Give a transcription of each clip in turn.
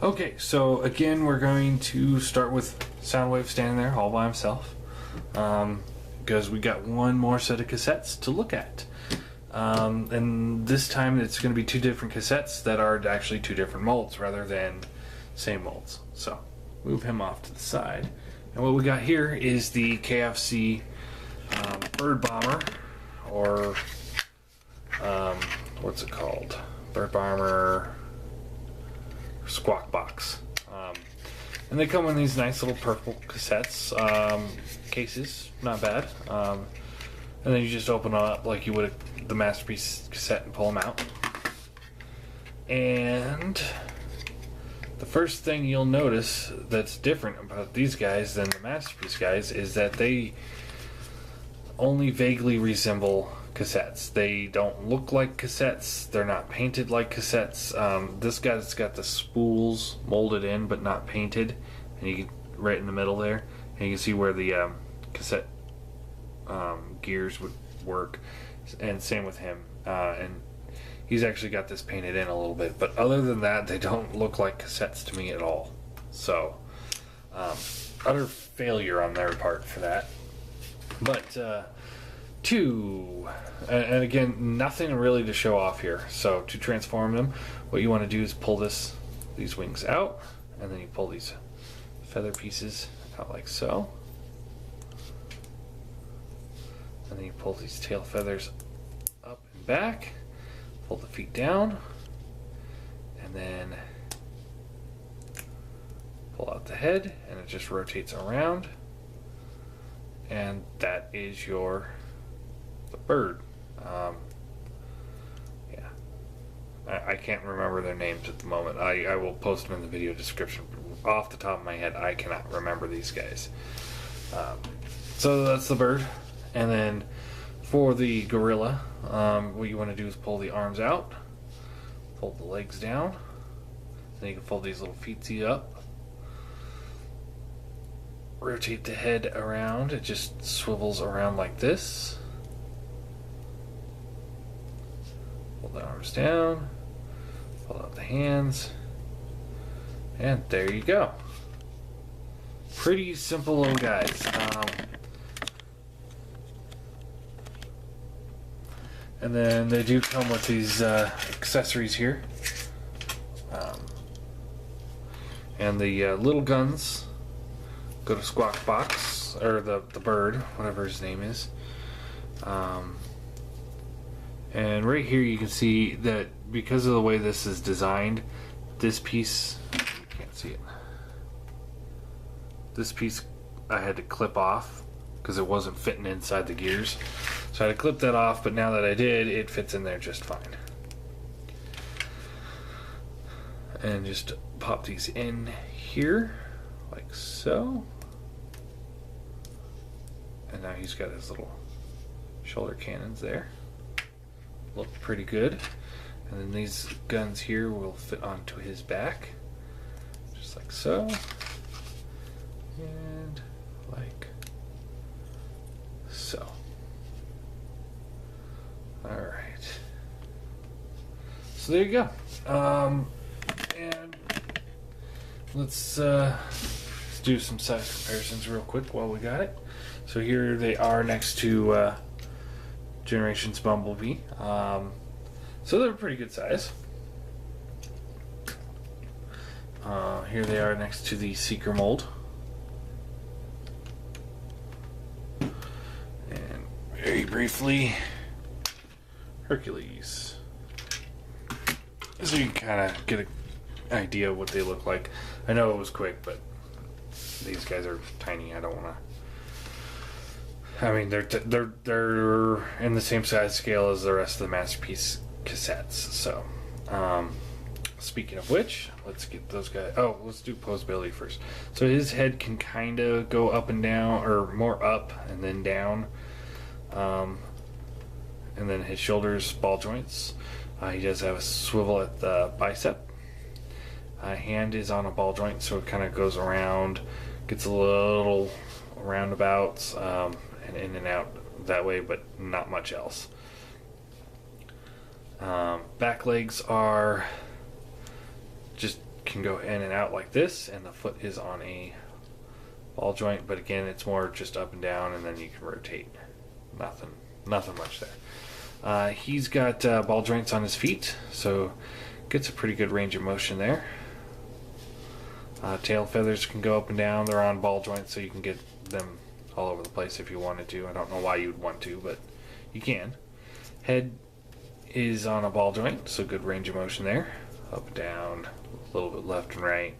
Okay, so again, we're going to start with Soundwave standing there all by himself, because we got one more set of cassettes to look at. And this time it's going to be two different cassettes that are actually two different molds rather than same molds. So move him off to the side. And what we got here is the KFC Bird Bomber, or what's it called? Bird Bomber Squawkbox. And they come in these nice little purple cassettes cases, not bad. And then you just open it up like you would the Masterpiece cassette and pull them out. And the first thing you'll notice that's different about these guys than the Masterpiece guys is that they only vaguely resemble cassettes. They don't look like cassettes. They're not painted like cassettes. This guy's got the spools molded in but not painted, and you can, right in the middle there, and you can see where the cassette gears would work, and same with him. And he's actually got this painted in a little bit, but other than that, they don't look like cassettes to me at all. So utter failure on their part for that. But and again, nothing really to show off here. So to transform them, what you want to do is pull these wings out, and then you pull these feather pieces out like so, and then you pull these tail feathers up and back, pull the feet down, and then pull out the head, and it just rotates around, and that is the bird. Yeah, I can't remember their names at the moment. I will post them in the video description. Off the top of my head, I cannot remember these guys. So that's the bird. And then for the gorilla, what you want to do is pull the arms out, fold the legs down, then you can fold these little feetsies up, rotate the head around. It just swivels around like this. Pull the arms down, pull out the hands, and there you go. Pretty simple little guys. And then they do come with these accessories here. And the little guns go to Squawkbox, or the bird, whatever his name is. And right here you can see that because of the way this is designed, this piece, you can't see it, this piece I had to clip off because it wasn't fitting inside the gears. So I had to clip that off, but now that I did, it fits in there just fine. And just pop these in here, like so. And now he's got his little shoulder cannons there. Look pretty good. And then these guns here will fit onto his back, just like so. And like so. Alright. So there you go. And let's do some size comparisons real quick while we got it. So here they are next to Generations Bumblebee. So they're pretty good size. Here they are next to the Seeker mold. And very briefly, Hercules. So you can kind of get an idea of what they look like. I know it was quick, but these guys are tiny. I don't want to. I mean, they're in the same size scale as the rest of the Masterpiece cassettes. So, speaking of which, let's get those guys. Oh, let's do posability first. So his head can kind of go up and down, or more up and then down. And then his shoulders, ball joints. He does have a swivel at the bicep. Hand is on a ball joint, so it kind of goes around, gets a little roundabouts, and in and out that way, but not much else. Back legs are just can go in and out like this, and the foot is on a ball joint, but again, it's more just up and down, and then you can rotate. Nothing much there. He's got ball joints on his feet, so gets a pretty good range of motion there. Tail feathers can go up and down. They're on ball joints, so you can get them all over the place if you wanted to. I don't know why you'd want to, but you can. Head is on a ball joint, so good range of motion there. Up and down, a little bit left and right.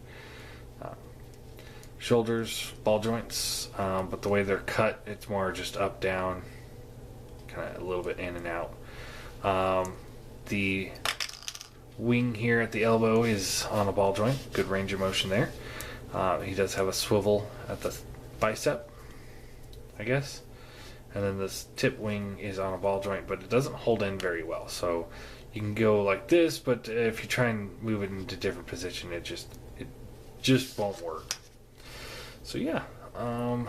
Shoulders, ball joints, but the way they're cut, it's more just up, down, kind of a little bit in and out. The wing here at the elbow is on a ball joint, good range of motion there. He does have a swivel at the bicep, I guess. And then this tip wing is on a ball joint, but it doesn't hold in very well. So you can go like this, but if you try and move it into a different position, it just won't work. So yeah, so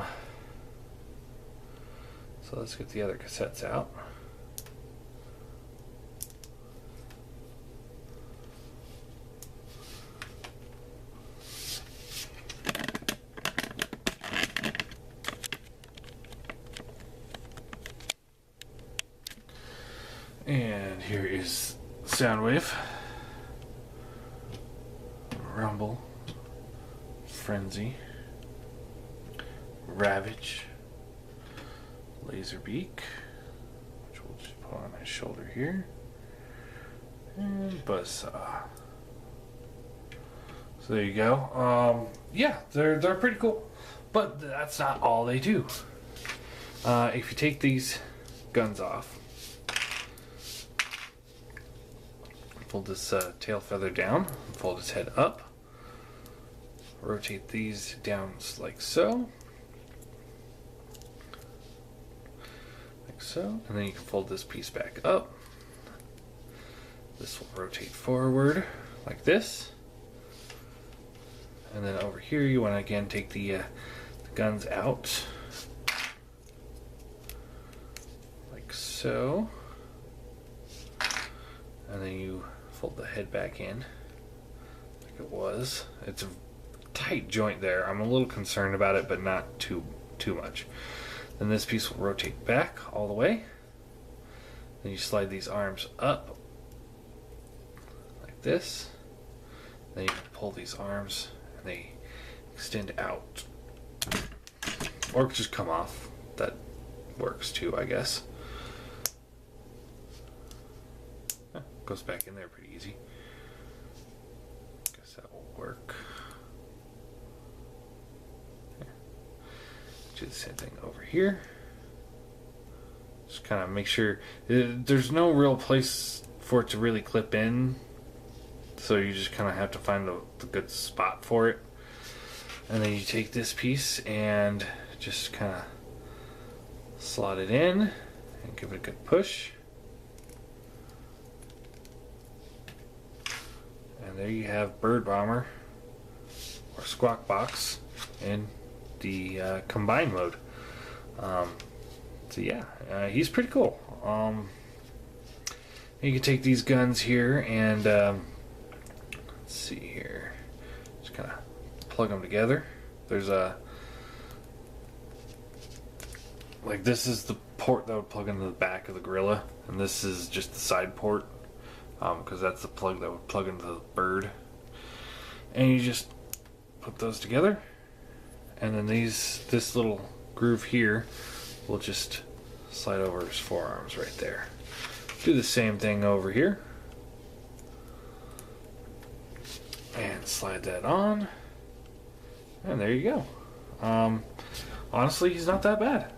let's get the other cassettes out. And here is Soundwave, Rumble, Frenzy, Ravage, Laserbeak, which we'll just put on his shoulder here, and Buzzsaw. So there you go. Yeah, they're pretty cool, but that's not all they do. If you take these guns off, fold this tail feather down, fold his head up, rotate these down like so, and then you can fold this piece back up. This will rotate forward like this, and then over here you want to again take the guns out like so, and then you fold the head back in like it was. It's a tight joint there. I'm a little concerned about it, but not too much. Then this piece will rotate back all the way. Then you slide these arms up like this. Then you can pull these arms and they extend out. Or just come off. That works too, I guess. Goes back in there pretty easy. Guess that will work. Do the same thing over here. Just kind of make sure there's no real place for it to really clip in, so you just kind of have to find the good spot for it. And then you take this piece and just kind of slot it in and give it a good push. And there you have Bird Bomber or Squawkbox in the combined mode. So yeah, he's pretty cool. You can take these guns here and let's see here, just kind of plug them together. There's a like this is the port that would plug into the back of the gorilla, and this is just the side port because that's the plug that would plug into the bird. And you just put those together. And then this little groove here will just slide over his forearms right there. Do the same thing over here. And slide that on. And there you go. Honestly, he's not that bad.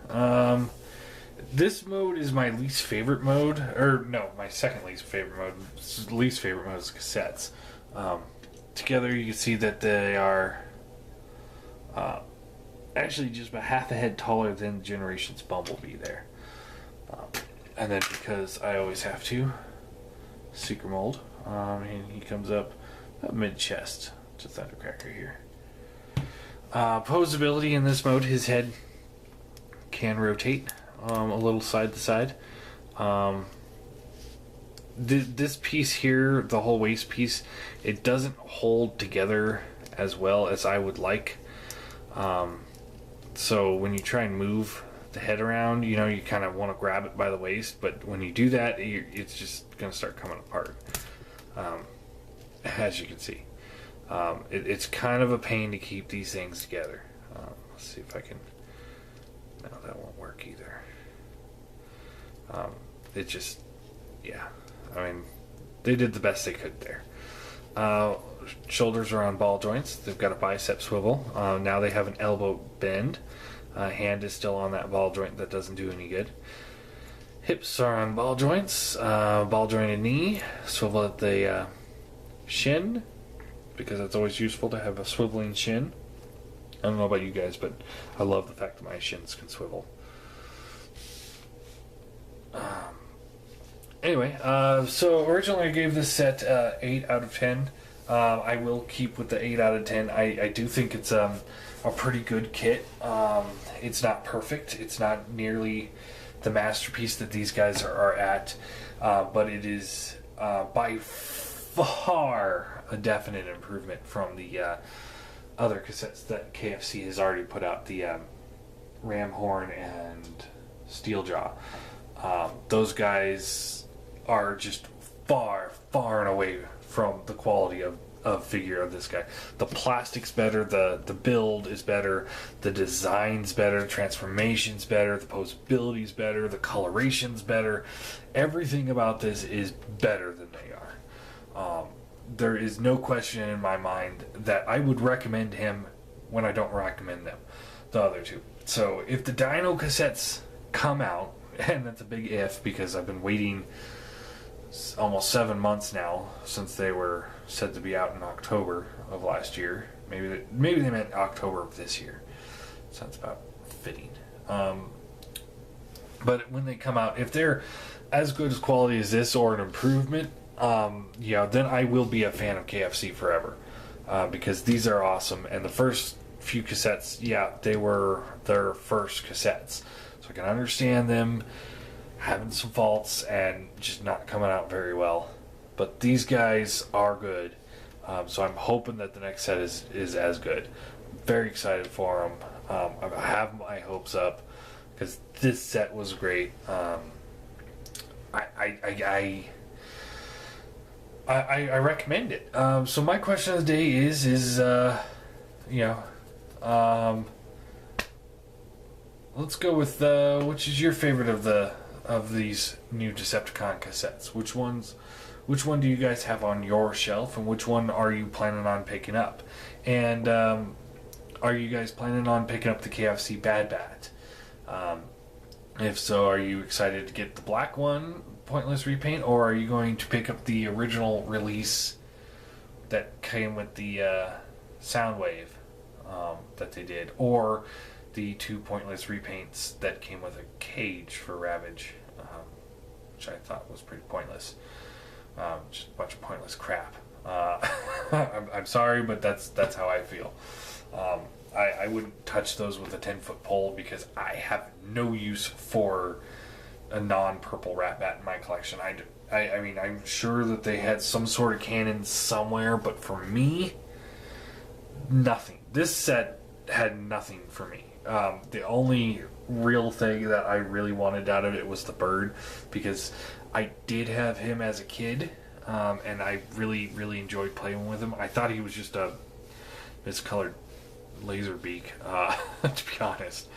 This mode is my least favorite mode. Or no, my second least favorite mode. Least favorite mode is cassettes. Together you can see that they are actually just about half a head taller than Generations Bumblebee there. And then because I always have to secret mold, and he comes up about mid-chest to Thundercracker here. Posability in this mode, his head can rotate a little side to side. this piece here, the whole waist piece, it doesn't hold together as well as I would like. So when you try and move the head around, you know, you kind of want to grab it by the waist, but when you do that, it's just going to start coming apart, as you can see. It's kind of a pain to keep these things together. Let's see if I can... No, that won't work either. It just... Yeah. I mean, they did the best they could there. Shoulders are on ball joints. They've got a bicep swivel. Now they have an elbow bend. Hand is still on that ball joint. That doesn't do any good. Hips are on ball joints. Ball jointed knee. Swivel at the shin, because it's always useful to have a swiveling shin. I don't know about you guys, but I love the fact that my shins can swivel. Anyway, so originally I gave this set 8 out of 10. I will keep with the 8 out of 10. I do think it's a pretty good kit. It's not perfect. It's not nearly the masterpiece that these guys are at, but it is by far a definite improvement from the other cassettes that KFC has already put out, the Ram Horn and Steeljaw. Those guys are just far and away from the quality of figure of this guy. The plastic's better, the build is better, the design's better, the transformation's better, the posability's better, the coloration's better. Everything about this is better than they are. There is no question in my mind that I would recommend him when I don't recommend them, the other two. So if the Dino cassettes come out, and that's a big if, because I've been waiting almost 7 months now since they were said to be out in October of last year. Maybe they meant October of this year. Sounds about fitting. But when they come out, if they're as good as quality as this or an improvement, then I will be a fan of KFC forever, because these are awesome. And the first few cassettes, they were their first cassettes, so I can understand them having some faults and just not coming out very well. But these guys are good, so I'm hoping that the next set is as good. I'm very excited for them. I have my hopes up because this set was great. I recommend it. So my question of the day is let's go with which is your favorite of these new Decepticon cassettes? Which one do you guys have on your shelf, and which one are you planning on picking up? And are you guys planning on picking up the KFC Bad Bat? If so, are you excited to get the black one, pointless repaint, or are you going to pick up the original release that came with the Soundwave that they did, or the 2 pointless repaints that came with a cage for Ravage, which I thought was pretty pointless. Just a bunch of pointless crap. I'm sorry, but that's how I feel. I wouldn't touch those with a 10-foot pole because I have no use for a non-purple Rat Bat in my collection. I mean, I'm sure that they had some sort of cannon somewhere, but for me, nothing. This set had nothing for me. The only real thing that I really wanted out of it was the bird, because I did have him as a kid, and I really enjoyed playing with him. I thought he was just a miscolored laser beak, to be honest.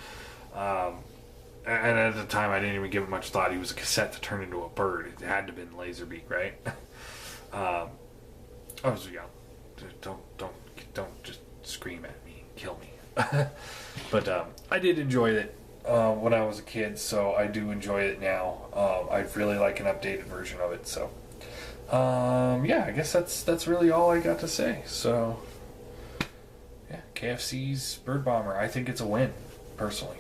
And at the time, I didn't even give it much thought. He was a cassette to turn into a bird. It had to have been Laserbeak, right? I was young. Don't just scream at me, kill me. But I did enjoy it when I was a kid, so I do enjoy it now. I really like an updated version of it. So I guess that's really all I got to say. So yeah, KFC's Bird Bomber. I think it's a win, personally.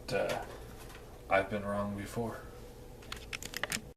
But I've been wrong before.